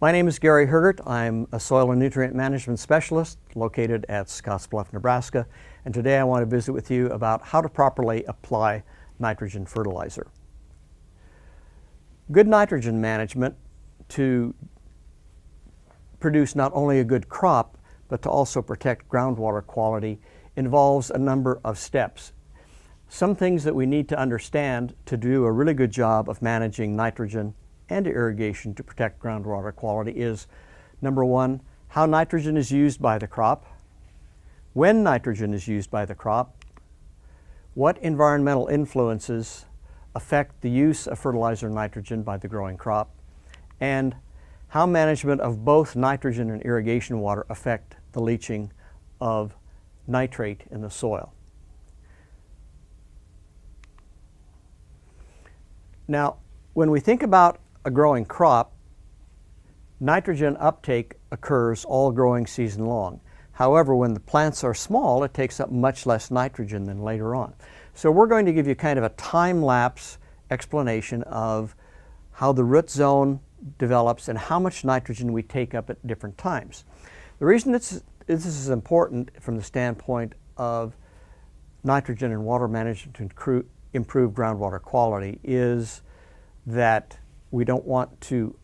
My name is Gary Hergert. I'm a soil and nutrient management specialist located at Scottsbluff, Nebraska, and today I want to visit with you about how to properly apply nitrogen fertilizer. Good nitrogen management to produce not only a good crop, but to also protect groundwater quality involves a number of steps. Some things that we need to understand to do a really good job of managing nitrogen and irrigation to protect groundwater quality is, number one, how nitrogen is used by the crop, when nitrogen is used by the crop, what environmental influences affect the use of fertilizer nitrogen by the growing crop, and how management of both nitrogen and irrigation water affect the leaching of nitrate in the soil. Now, when we think about a growing crop, nitrogen uptake occurs all growing season long. However, when the plants are small, it takes up much less nitrogen than later on. So we're going to give you kind of a time-lapse explanation of how the root zone develops and how much nitrogen we take up at different times. The reason this is important from the standpoint of nitrogen and water management to improve groundwater quality is that we don't want to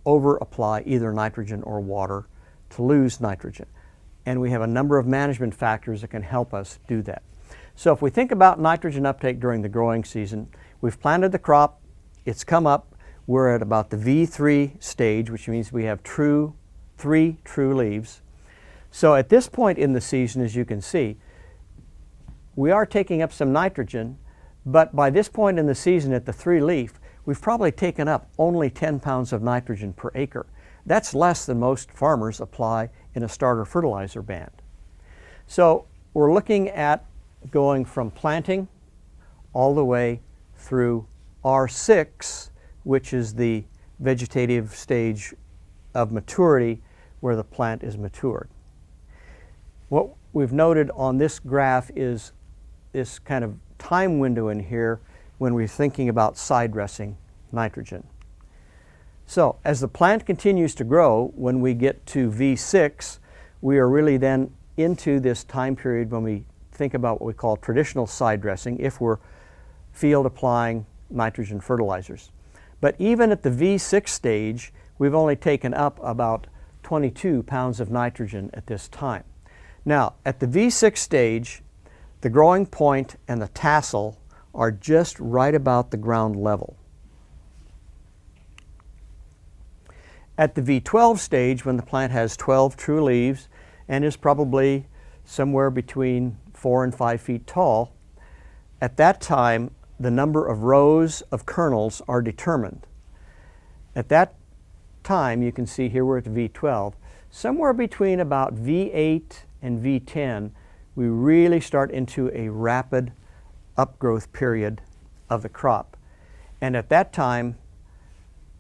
over-apply either nitrogen or water to lose nitrogen. And we have a number of management factors that can help us do that. So if we think about nitrogen uptake during the growing season, we've planted the crop, it's come up, we're at about the V3 stage, which means we have three true leaves. So at this point in the season, as you can see, we are taking up some nitrogen, but by this point in the season at the 3-leaf, we've probably taken up only 10 pounds of nitrogen per acre. That's less than most farmers apply in a starter fertilizer band. So we're looking at going from planting all the way through R6, which is the vegetative stage of maturity where the plant is matured. What we've noted on this graph is this kind of time window in here when we're thinking about side dressing nitrogen. So as the plant continues to grow, when we get to V6, we are really then into this time period when we think about what we call traditional side dressing if we're field applying nitrogen fertilizers. But even at the V6 stage, we've only taken up about 22 pounds of nitrogen at this time. Now, at the V6 stage, the growing point and the tassel are just right about the ground level. At the V12 stage, when the plant has 12 true leaves and is probably somewhere between 4 and 5 feet tall, at that time, the number of rows of kernels are determined. At that time, you can see here we're at V12, somewhere between about V8 and V10, we really start into a rapid upgrowth period of the crop. And at that time,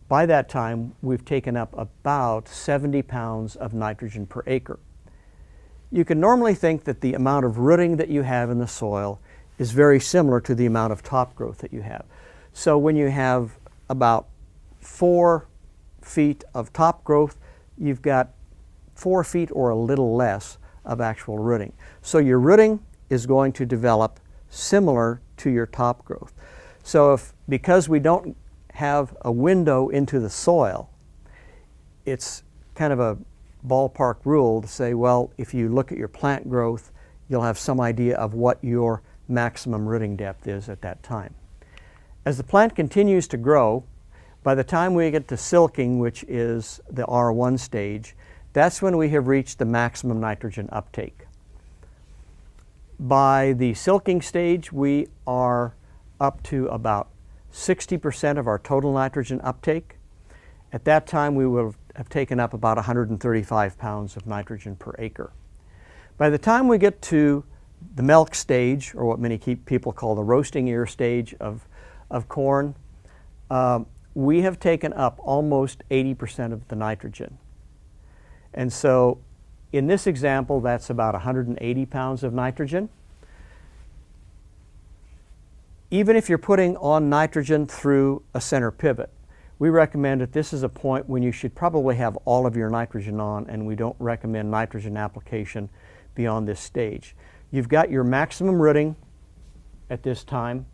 by that time, we've taken up about 70 pounds of nitrogen per acre. You can normally think that the amount of rooting that you have in the soil is very similar to the amount of top growth that you have. So when you have about 4 feet of top growth, you've got 4 feet or a little less of actual rooting. So your rooting is going to develop similar to your top growth. So because we don't have a window into the soil, it's kind of a ballpark rule to say, well, if you look at your plant growth, you'll have some idea of what your maximum rooting depth is at that time. As the plant continues to grow, by the time we get to silking, which is the R1 stage, that's when we have reached the maximum nitrogen uptake. By the silking stage, we are up to about 60% of our total nitrogen uptake. At that time, we will have taken up about 135 pounds of nitrogen per acre. By the time we get to the milk stage, or what many people call the roasting ear stage of corn, we have taken up almost 80% of the nitrogen. And so in this example, that's about 180 pounds of nitrogen. Even if you're putting on nitrogen through a center pivot, we recommend that this is a point when you should probably have all of your nitrogen on, and we don't recommend nitrogen application beyond this stage. You've got your maximum rooting at this time.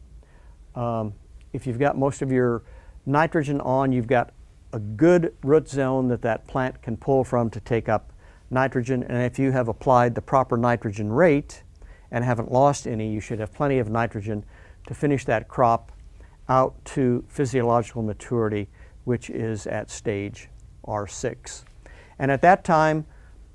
If you've got most of your nitrogen on, you've got a good root zone that plant can pull from to take up nitrogen, and if you have applied the proper nitrogen rate and haven't lost any, you should have plenty of nitrogen to finish that crop out to physiological maturity, which is at stage R6. And at that time,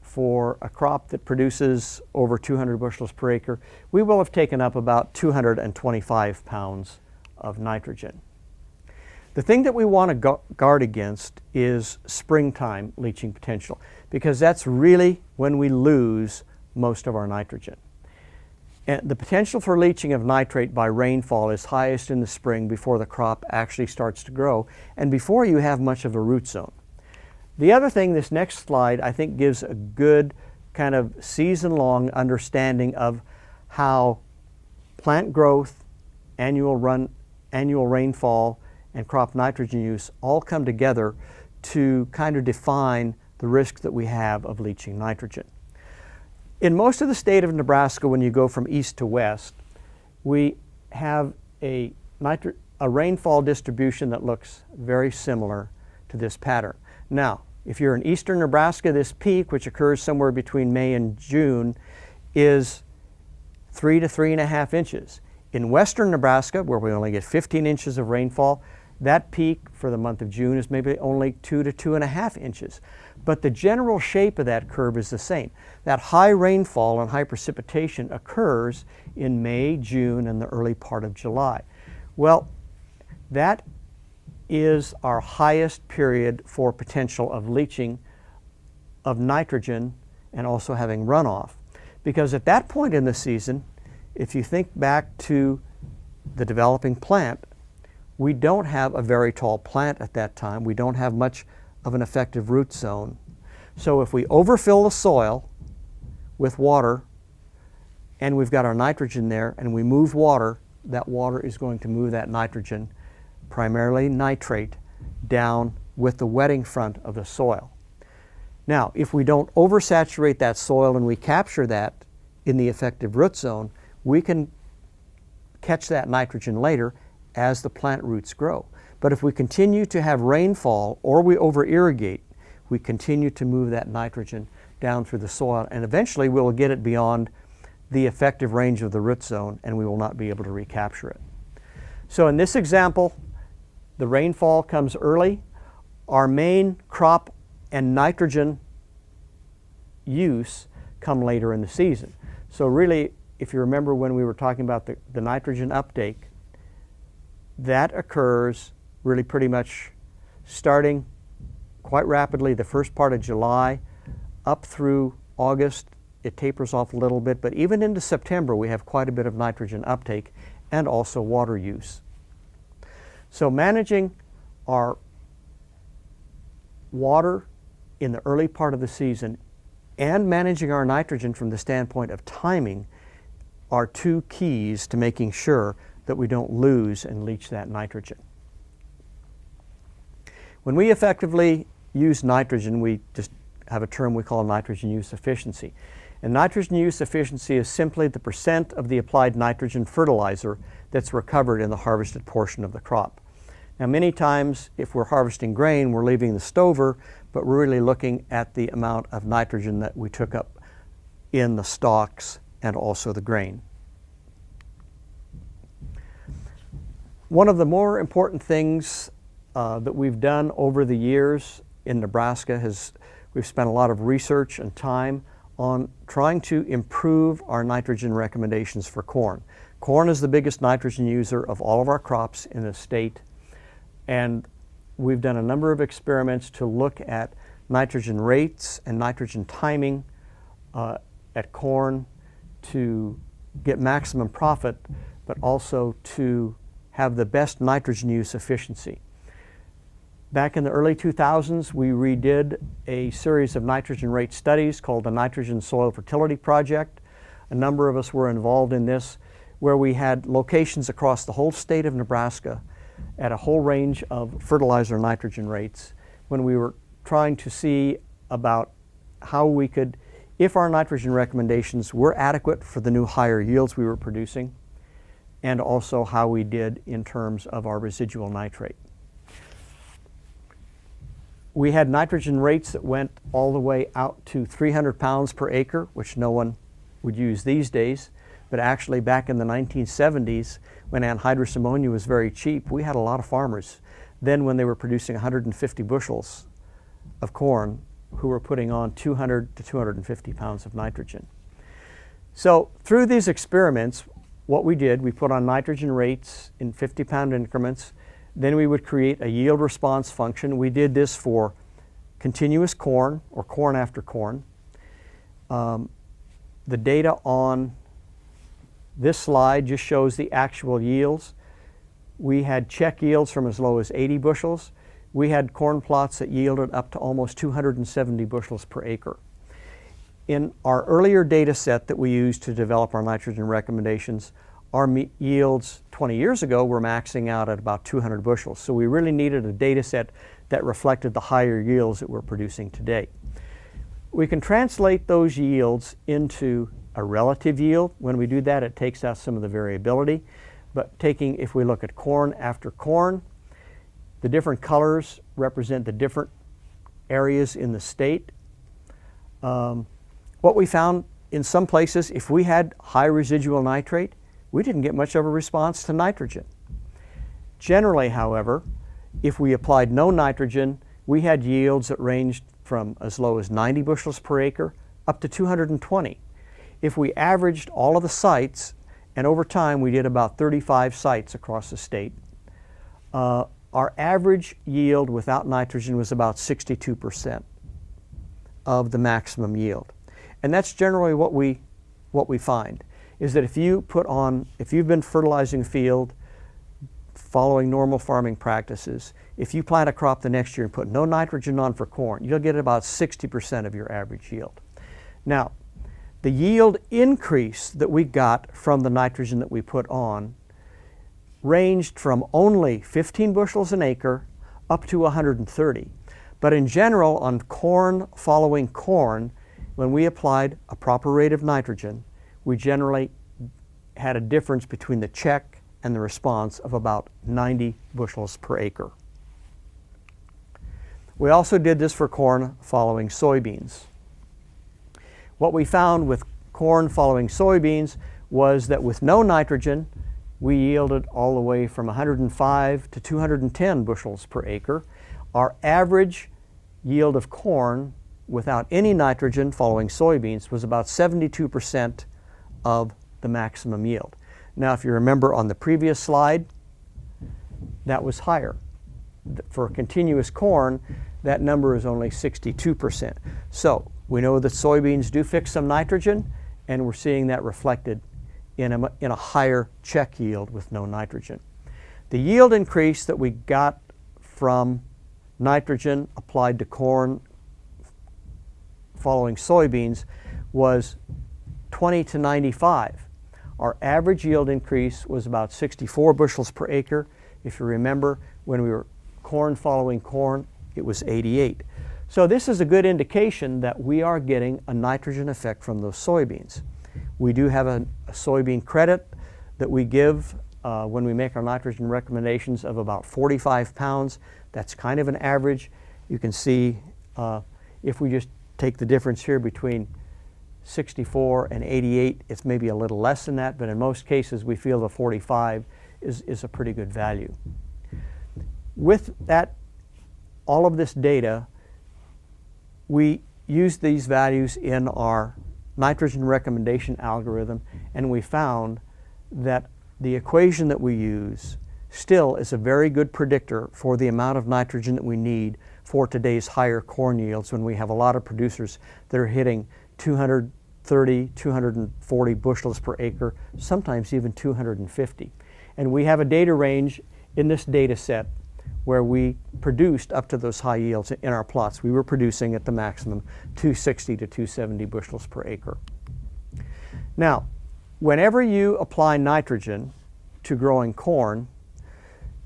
for a crop that produces over 200 bushels per acre, we will have taken up about 225 pounds of nitrogen. The thing that we want to guard against is springtime leaching potential, because that's really when we lose most of our nitrogen. And the potential for leaching of nitrate by rainfall is highest in the spring, before the crop actually starts to grow and before you have much of a root zone. The other thing, this next slide, I think gives a good kind of season-long understanding of how plant growth, annual rainfall, and crop nitrogen use all come together to kind of define the risk that we have of leaching nitrogen. In most of the state of Nebraska, when you go from east to west, we have a rainfall distribution that looks very similar to this pattern. Now, if you're in eastern Nebraska, this peak, which occurs somewhere between May and June, is 3 to 3.5 inches. In western Nebraska, where we only get 15 inches of rainfall, that peak for the month of June is maybe only 2 to 2.5 inches. But the general shape of that curve is the same. That high rainfall and high precipitation occurs in May, June, and the early part of July. Well, that is our highest period for potential of leaching of nitrogen and also having runoff. Because at that point in the season, if you think back to the developing plant, we don't have a very tall plant at that time. We don't have much of an effective root zone. So if we overfill the soil with water and we've got our nitrogen there and we move water, that water is going to move that nitrogen, primarily nitrate, down with the wetting front of the soil. Now, if we don't oversaturate that soil and we capture that in the effective root zone, we can catch that nitrogen later as the plant roots grow. But if we continue to have rainfall or we over-irrigate, we continue to move that nitrogen down through the soil, and eventually we'll get it beyond the effective range of the root zone and we will not be able to recapture it. So in this example, the rainfall comes early. Our main crop and nitrogen use come later in the season. So really, if you remember when we were talking about the nitrogen uptake, that occurs really pretty much starting quite rapidly the first part of July up through August. It tapers off a little bit, but even into September we have quite a bit of nitrogen uptake and also water use. So managing our water in the early part of the season and managing our nitrogen from the standpoint of timing are two keys to making sure that we don't lose and leach that nitrogen. When we effectively use nitrogen, we just have a term we call nitrogen use efficiency. And nitrogen use efficiency is simply the percent of the applied nitrogen fertilizer that's recovered in the harvested portion of the crop. Now, many times if we're harvesting grain, we're leaving the stover, but we're really looking at the amount of nitrogen that we took up in the stalks and also the grain. One of the more important things that we've done over the years in Nebraska is we've spent a lot of research and time on trying to improve our nitrogen recommendations for corn. Corn is the biggest nitrogen user of all of our crops in the state, and we've done a number of experiments to look at nitrogen rates and nitrogen timing at corn to get maximum profit, but also to have the best nitrogen use efficiency. Back in the early 2000s, we redid a series of nitrogen rate studies called the Nitrogen Soil Fertility Project. A number of us were involved in this, where we had locations across the whole state of Nebraska at a whole range of fertilizer nitrogen rates when we were trying to see about how we could, if our nitrogen recommendations were adequate for the new higher yields we were producing, and also how we did in terms of our residual nitrate. We had nitrogen rates that went all the way out to 300 pounds per acre, which no one would use these days. But actually back in the 1970s, when anhydrous ammonia was very cheap, we had a lot of farmers then when they were producing 150 bushels of corn who were putting on 200 to 250 pounds of nitrogen. So through these experiments, what we did, we put on nitrogen rates in 50-pound increments. Then we would create a yield response function. We did this for continuous corn or corn after corn. The data on this slide just shows the actual yields. We had check yields from as low as 80 bushels. We had corn plots that yielded up to almost 270 bushels per acre. In our earlier data set that we used to develop our nitrogen recommendations, our yields 20 years ago were maxing out at about 200 bushels. So we really needed a data set that reflected the higher yields that we're producing today. We can translate those yields into a relative yield. When we do that, it takes out some of the variability. But if we look at corn after corn, the different colors represent the different areas in the state. What we found in some places, if we had high residual nitrate, we didn't get much of a response to nitrogen. Generally, however, if we applied no nitrogen, we had yields that ranged from as low as 90 bushels per acre up to 220. If we averaged all of the sites, and over time we did about 35 sites across the state, our average yield without nitrogen was about 62% of the maximum yield. And that's generally what we find, is that if you've been fertilizing a field following normal farming practices, if you plant a crop the next year and put no nitrogen on for corn, you'll get about 60% of your average yield. Now, the yield increase that we got from the nitrogen that we put on ranged from only 15 bushels an acre up to 130. But in general, on corn following corn, when we applied a proper rate of nitrogen, we generally had a difference between the check and the response of about 90 bushels per acre. We also did this for corn following soybeans. What we found with corn following soybeans was that with no nitrogen, we yielded all the way from 105 to 210 bushels per acre. Our average yield of corn without any nitrogen following soybeans was about 72% of the maximum yield. Now, if you remember on the previous slide, that was higher. For continuous corn, that number is only 62%. So we know that soybeans do fix some nitrogen, and we're seeing that reflected in a higher check yield with no nitrogen. The yield increase that we got from nitrogen applied to corn following soybeans was 20 to 95. Our average yield increase was about 64 bushels per acre. If you remember, when we were corn following corn, it was 88. So this is a good indication that we are getting a nitrogen effect from those soybeans. We do have a soybean credit that we give when we make our nitrogen recommendations of about 45 pounds. That's kind of an average. You can see if we just take the difference here between 64 and 88, it's maybe a little less than that, but in most cases we feel the 45 is a pretty good value. With that, all of this data, we use these values in our nitrogen recommendation algorithm, and we found that the equation that we use still is a very good predictor for the amount of nitrogen that we need for today's higher corn yields when we have a lot of producers that are hitting 230, 240 bushels per acre, sometimes even 250. And we have a data range in this data set where we produced up to those high yields in our plots. We were producing at the maximum 260 to 270 bushels per acre. Now, whenever you apply nitrogen to growing corn,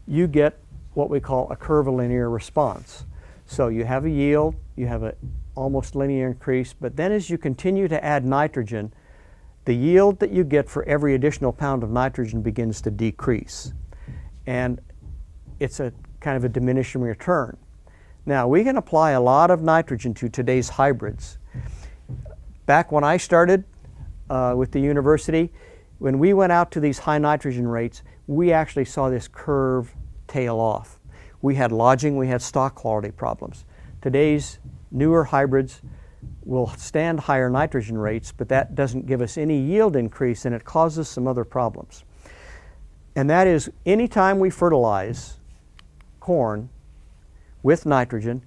you get what we call a curvilinear response. So you have a yield, you have an almost linear increase, but then as you continue to add nitrogen, the yield that you get for every additional pound of nitrogen begins to decrease. And it's a kind of a diminishing return. Now, we can apply a lot of nitrogen to today's hybrids. Back when I started with the university, when we went out to these high nitrogen rates, we actually saw this curve tail off. We had lodging, we had stock quality problems. Today's newer hybrids will stand higher nitrogen rates, but that doesn't give us any yield increase, and it causes some other problems. And that is, anytime we fertilize corn with nitrogen,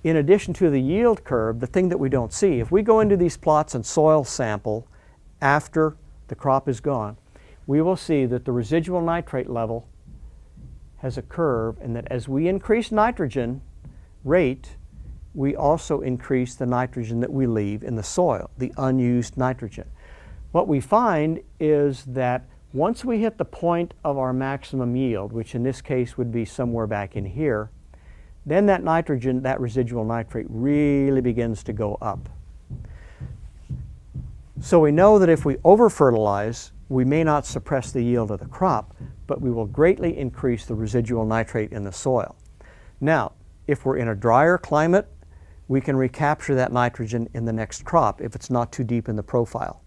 in addition to the yield curve, the thing that we don't see, if we go into these plots and soil sample after the crop is gone, we will see that the residual nitrate level has a curve, and that as we increase nitrogen rate, we also increase the nitrogen that we leave in the soil, the unused nitrogen. What we find is that once we hit the point of our maximum yield, which in this case would be somewhere back in here, then that nitrogen, that residual nitrate, really begins to go up. So we know that if we over-fertilize, we may not suppress the yield of the crop, but we will greatly increase the residual nitrate in the soil. Now, if we're in a drier climate, we can recapture that nitrogen in the next crop if it's not too deep in the profile.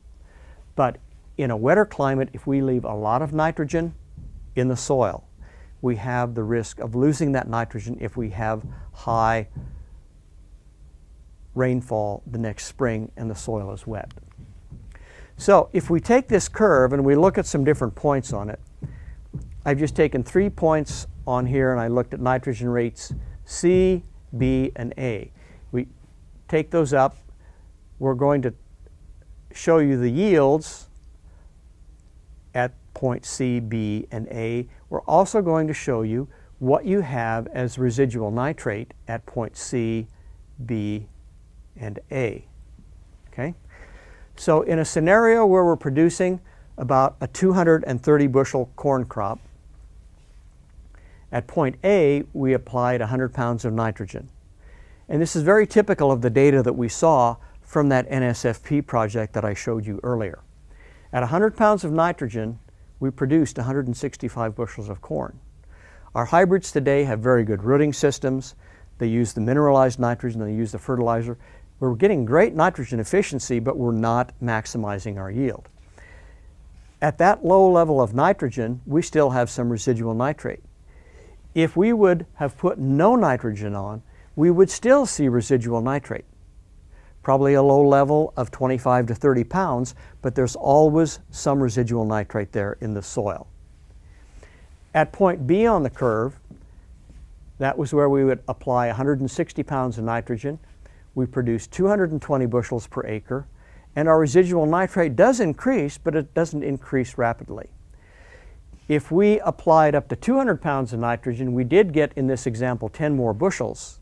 But in a wetter climate, if we leave a lot of nitrogen in the soil, we have the risk of losing that nitrogen if we have high rainfall the next spring and the soil is wet. So if we take this curve and we look at some different points on it, I've just taken 3 points on here and I looked at nitrogen rates C, B, and A. We take those up. We're going to show you the yields at point C, B, and A. We're also going to show you what you have as residual nitrate at point C, B, and A. Okay? So in a scenario where we're producing about a 230 bushel corn crop, at point A, we applied 100 pounds of nitrogen. And this is very typical of the data that we saw from that NSFP project that I showed you earlier. At 100 pounds of nitrogen, we produced 165 bushels of corn. Our hybrids today have very good rooting systems. They use the mineralized nitrogen, they use the fertilizer. We're getting great nitrogen efficiency, but we're not maximizing our yield. At that low level of nitrogen, we still have some residual nitrate. If we would have put no nitrogen on, we would still see residual nitrate. Probably a low level of 25 to 30 pounds, but there's always some residual nitrate there in the soil. At point B on the curve, that was where we would apply 160 pounds of nitrogen. We produce 220 bushels per acre, and our residual nitrate does increase, but it doesn't increase rapidly. If we applied up to 200 pounds of nitrogen, we did get, in this example, 10 more bushels,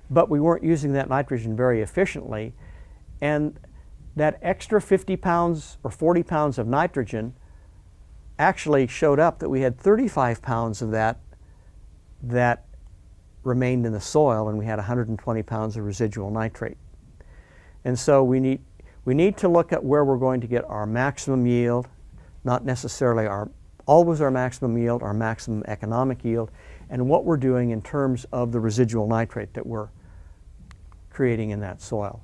but we weren't using that nitrogen very efficiently, and that extra 50 pounds or 40 pounds of nitrogen actually showed up that we had 35 pounds of that remained in the soil, and we had 120 pounds of residual nitrate. And so we need to look at where we're going to get our maximum yield, not necessarily always our maximum yield, our maximum economic yield, and what we're doing in terms of the residual nitrate that we're creating in that soil.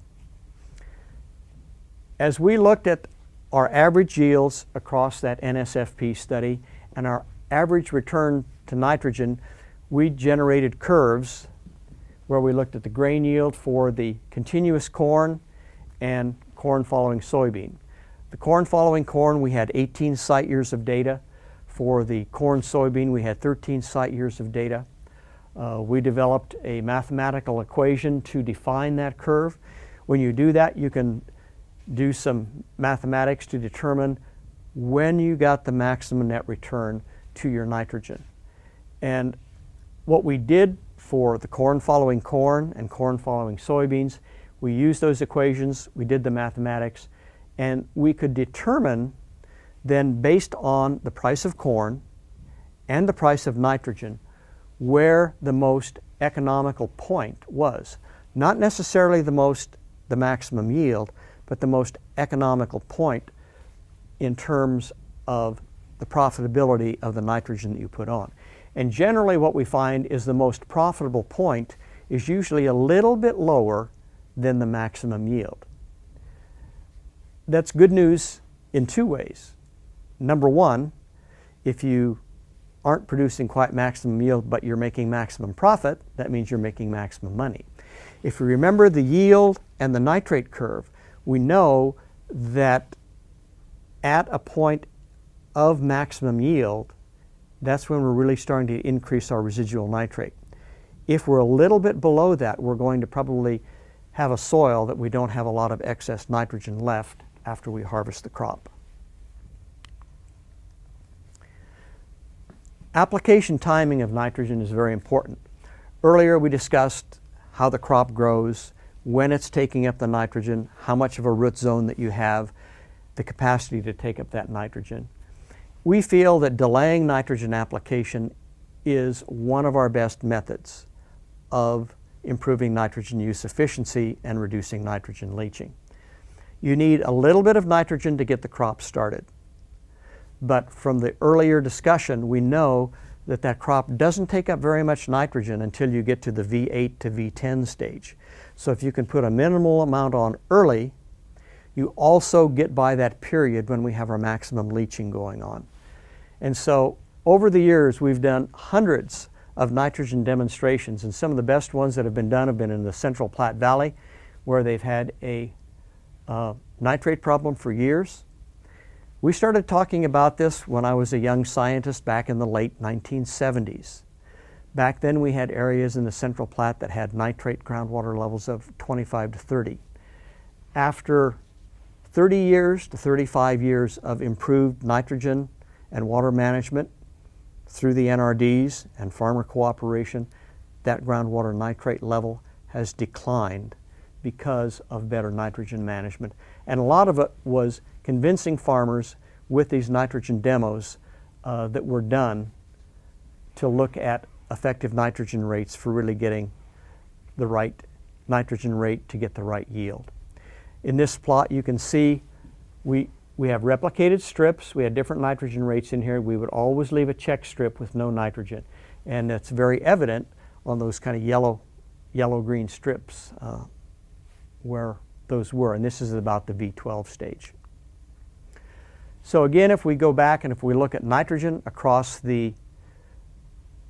As we looked at our average yields across that NSFP study and our average return to nitrogen, we generated curves where we looked at the grain yield for the continuous corn and corn following soybean. The corn following corn, we had 18 site years of data. For the corn soybean, we had 13 site years of data. We developed a mathematical equation to define that curve. When you do that, you can do some mathematics to determine when you got the maximum net return to your nitrogen. And what we did for the corn following corn and corn following soybeans, we used those equations, we did the mathematics, and we could determine then, based on the price of corn and the price of nitrogen, where the most economical point was. Not necessarily the maximum yield, but the most economical point in terms of the profitability of the nitrogen that you put on. And generally what we find is the most profitable point is usually a little bit lower than the maximum yield. That's good news in two ways. Number one, if you aren't producing quite maximum yield but you're making maximum profit, that means you're making maximum money. If you remember the yield and the nitrate curve, we know that at a point of maximum yield, that's when we're really starting to increase our residual nitrate. If we're a little bit below that, we're going to probably have a soil that we don't have a lot of excess nitrogen left after we harvest the crop. Application timing of nitrogen is very important. Earlier we discussed how the crop grows, when it's taking up the nitrogen, how much of a root zone that you have, the capacity to take up that nitrogen. We feel that delaying nitrogen application is one of our best methods of improving nitrogen use efficiency and reducing nitrogen leaching. You need a little bit of nitrogen to get the crop started. But from the earlier discussion, we know that that crop doesn't take up very much nitrogen until you get to the V8 to V10 stage. So if you can put a minimal amount on early, you also get by that period when we have our maximum leaching going on. And so over the years, we've done hundreds of nitrogen demonstrations, and some of the best ones that have been done have been in the Central Platte Valley, where they've had a nitrate problem for years. We started talking about this when I was a young scientist back in the late 1970s. Back then we had areas in the Central Platte that had nitrate groundwater levels of 25 to 30. After 30 years to 35 years of improved nitrogen and water management through the NRDs and farmer cooperation, that groundwater nitrate level has declined because of better nitrogen management. And a lot of it was convincing farmers with these nitrogen demos that were done to look at effective nitrogen rates for really getting the right nitrogen rate to get the right yield. In this plot you can see we have replicated strips. We had different nitrogen rates in here. We would always leave a check strip with no nitrogen, and it's very evident on those kind of yellow-green strips where those were, and this is about the V12 stage. So again, if we go back and if we look at nitrogen across the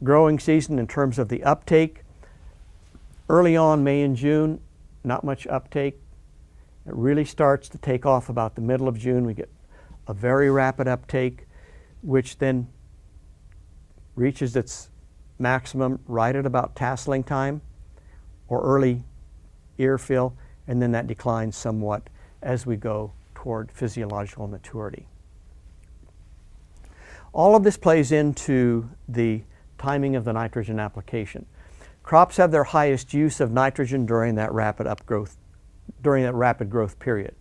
growing season in terms of the uptake, early on, May and June, not much uptake. It really starts to take off about the middle of June. We get a very rapid uptake, which then reaches its maximum right at about tasseling time or early ear fill, and then that declines somewhat as we go toward physiological maturity. All of this plays into the timing of the nitrogen application. Crops have their highest use of nitrogen during that rapid growth period.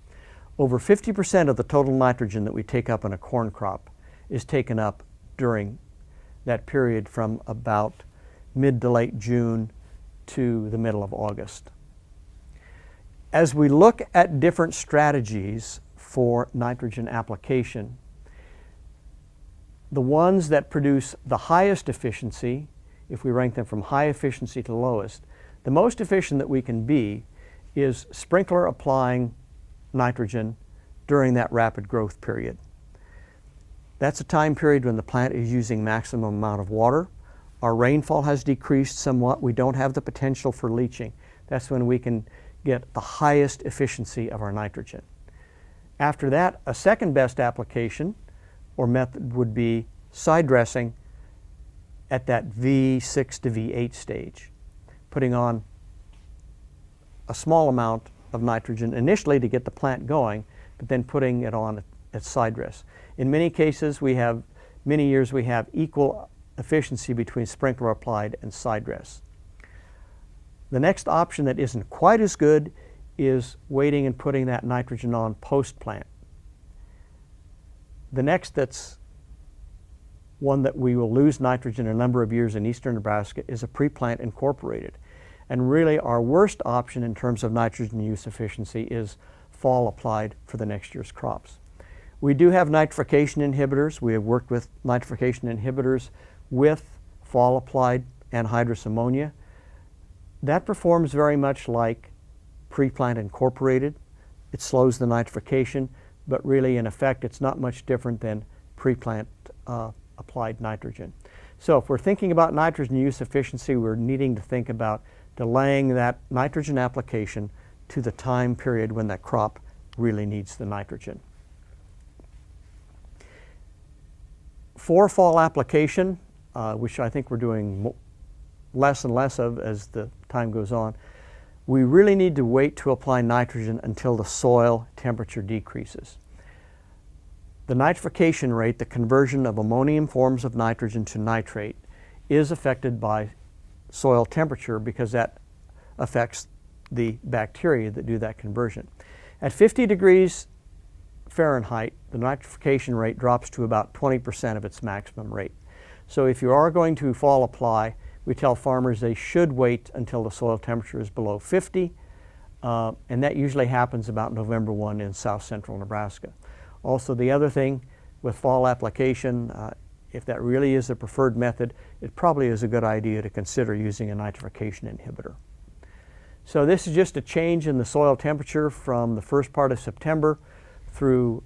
Over 50% of the total nitrogen that we take up in a corn crop is taken up during that period from about mid to late June to the middle of August. As we look at different strategies for nitrogen application, the ones that produce the highest efficiency, if we rank them from high efficiency to lowest, the most efficient that we can be is sprinkler applying nitrogen during that rapid growth period. That's a time period when the plant is using maximum amount of water. Our rainfall has decreased somewhat. We don't have the potential for leaching. That's when we can get the highest efficiency of our nitrogen. After that, a second best application or method would be side dressing at that V6 to V8 stage, putting on a small amount of nitrogen initially to get the plant going, but then putting it on at side dress. In many cases, many years we have equal efficiency between sprinkler applied and side dress. The next option that isn't quite as good is waiting and putting that nitrogen on post plant. The next that's one that we will lose nitrogen a number of years in eastern Nebraska is a pre-plant incorporated. And really our worst option in terms of nitrogen use efficiency is fall applied for the next year's crops. We do have nitrification inhibitors. We have worked with nitrification inhibitors with fall applied anhydrous ammonia. That performs very much like pre-plant incorporated. It slows the nitrification, but really in effect it's not much different than pre-plant applied nitrogen. So if we're thinking about nitrogen use efficiency, we're needing to think about delaying that nitrogen application to the time period when that crop really needs the nitrogen. For fall application, which I think we're doing less and less of as the time goes on, we really need to wait to apply nitrogen until the soil temperature decreases. The nitrification rate, the conversion of ammonium forms of nitrogen to nitrate, is affected by soil temperature because that affects the bacteria that do that conversion. At 50 degrees Fahrenheit, the nitrification rate drops to about 20% of its maximum rate. So if you are going to fall apply, we tell farmers they should wait until the soil temperature is below 50, and that usually happens about November 1 in south central Nebraska. Also, the other thing with fall application, if that really is the preferred method, it probably is a good idea to consider using a nitrification inhibitor. So this is just a change in the soil temperature from the first part of September through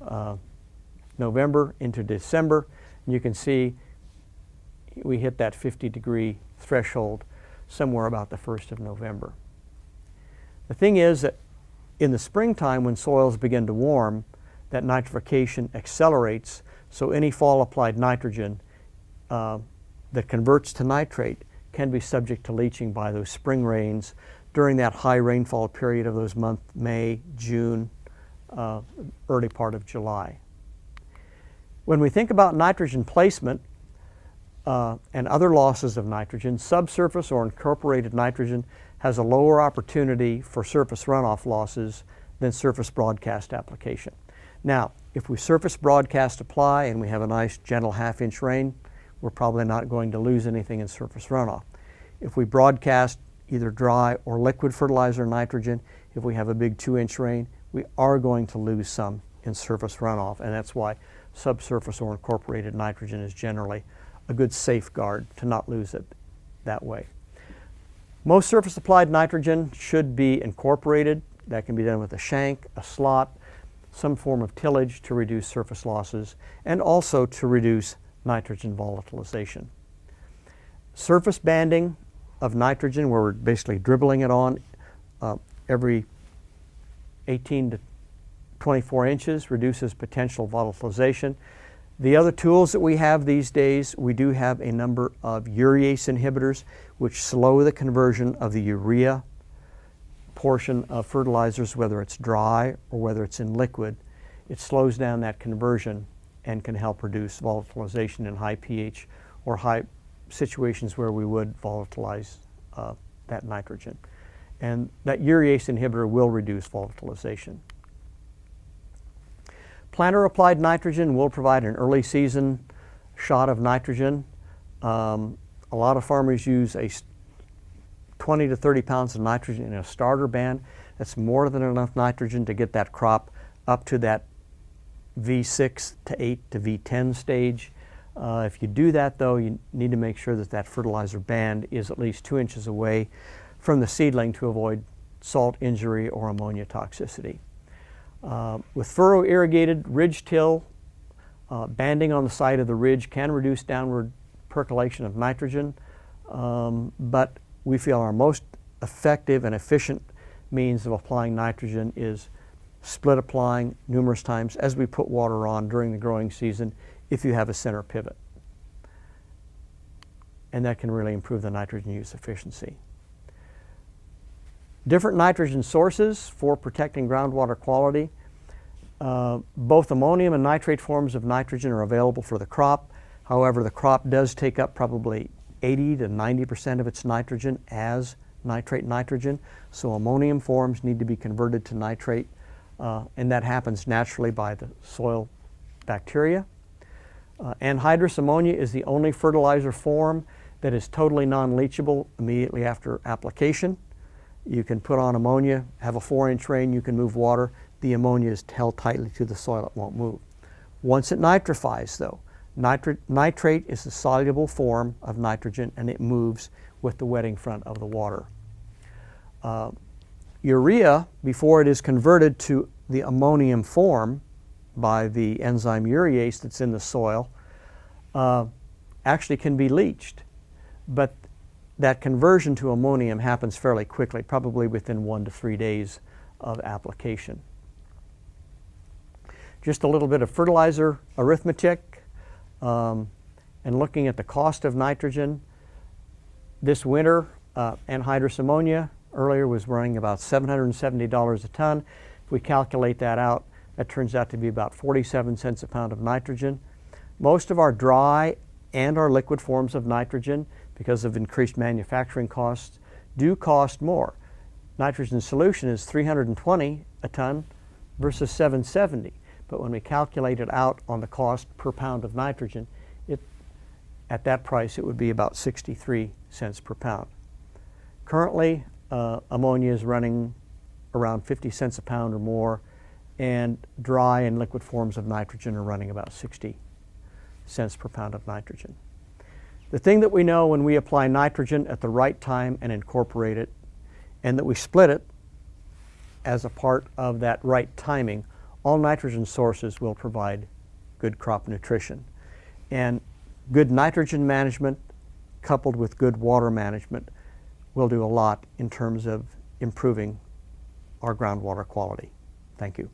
November into December. And you can see we hit that 50-degree threshold somewhere about the 1st of November. The thing is that in the springtime when soils begin to warm, that nitrification accelerates, so any fall applied nitrogen that converts to nitrate can be subject to leaching by those spring rains during that high rainfall period of those months, May, June, early part of July. When we think about nitrogen placement and other losses of nitrogen, subsurface or incorporated nitrogen has a lower opportunity for surface runoff losses than surface broadcast application. Now, if we surface broadcast apply and we have a nice gentle half-inch rain, we're probably not going to lose anything in surface runoff. If we broadcast either dry or liquid fertilizer nitrogen, if we have a big 2-inch rain, we are going to lose some in surface runoff, and that's why subsurface or incorporated nitrogen is generally a good safeguard to not lose it that way. Most surface applied nitrogen should be incorporated. That can be done with a shank, a slot, some form of tillage to reduce surface losses and also to reduce nitrogen volatilization. Surface banding of nitrogen, where we're basically dribbling it on every 18 to 24 inches, reduces potential volatilization. The other tools that we have these days, we do have a number of urease inhibitors which slow the conversion of the urea portion of fertilizers, whether it's dry or whether it's in liquid. It slows down that conversion and can help reduce volatilization in high pH or high situations where we would volatilize that nitrogen. And that urease inhibitor will reduce volatilization. Planter applied nitrogen will provide an early season shot of nitrogen. A lot of farmers use a 20 to 30 pounds of nitrogen in a starter band. That's more than enough nitrogen to get that crop up to that V6 to 8 to V10 stage. If you do that though, you need to make sure that that fertilizer band is at least 2 inches away from the seedling to avoid salt injury or ammonia toxicity. With furrow irrigated ridge till, banding on the side of the ridge can reduce downward percolation of nitrogen, but we feel our most effective and efficient means of applying nitrogen is split applying numerous times as we put water on during the growing season if you have a center pivot. And that can really improve the nitrogen use efficiency. Different nitrogen sources for protecting groundwater quality. Both ammonium and nitrate forms of nitrogen are available for the crop. However, the crop does take up probably 80 to 90% of its nitrogen as nitrate nitrogen. So ammonium forms need to be converted to nitrate, and that happens naturally by the soil bacteria. Anhydrous ammonia is the only fertilizer form that is totally non-leachable immediately after application. You can put on ammonia, have a 4-inch rain, you can move water. The ammonia is held tightly to the soil, it won't move. Once it nitrifies though, nitrate is the soluble form of nitrogen and it moves with the wetting front of the water. Urea, before it is converted to the ammonium form by the enzyme urease that's in the soil, actually can be leached. But that conversion to ammonium happens fairly quickly, probably within 1 to 3 days of application. Just a little bit of fertilizer arithmetic and looking at the cost of nitrogen. This winter, anhydrous ammonia earlier was running about $770 a ton. If we calculate that out, that turns out to be about 47 cents a pound of nitrogen. Most of our dry and our liquid forms of nitrogen, because of increased manufacturing costs, do cost more. Nitrogen solution is 320 a ton versus 770. But when we calculate it out on the cost per pound of nitrogen, at that price it would be about 63 cents per pound. Currently, ammonia is running around 50 cents a pound or more, and dry and liquid forms of nitrogen are running about 60 cents per pound of nitrogen. The thing that we know when we apply nitrogen at the right time and incorporate it, and that we split it as a part of that right timing, all nitrogen sources will provide good crop nutrition. And good nitrogen management coupled with good water management will do a lot in terms of improving our groundwater quality. Thank you.